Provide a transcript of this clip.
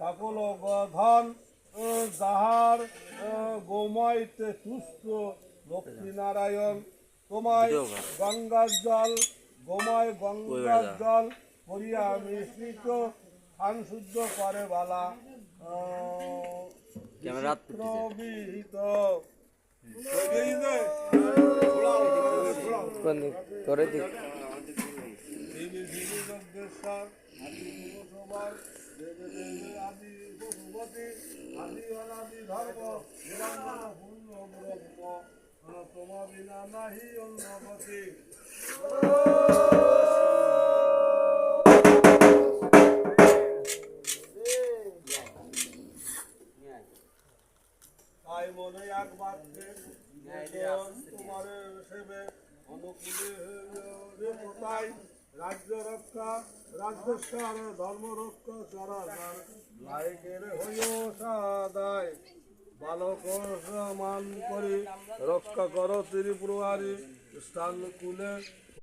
সকল ধন যাহার গোময়তে তুষ্ট লক্ষ্মীনারায়ণ তোমায় গঙ্গার জল গোময় গঙ্গার জল করিয়া মিশ্রিত স্থান শুদ্ধ করে বালা বিহিত করে দিই দেবী দেবী যজ্ঞেশ্বর আদি পুরুষবার দেবে দেবে আদি পশুপতি আদি অনাদি ধর্ম নিরঞ্জন পূর্ণ ব্রহ্ম তোমা বিনা নাহি অন্নপতি তাই মনে এক বাক্যে তোমার সেবে অনুকূলে তাই রাজ্য রক্ষা রাজ্যস্বর ধর্ম রক্ষা চরাচর লাইকের হইও সাদায় বালক মান করি রক্ষা করো ত্রিপুরারি স্থান কুলে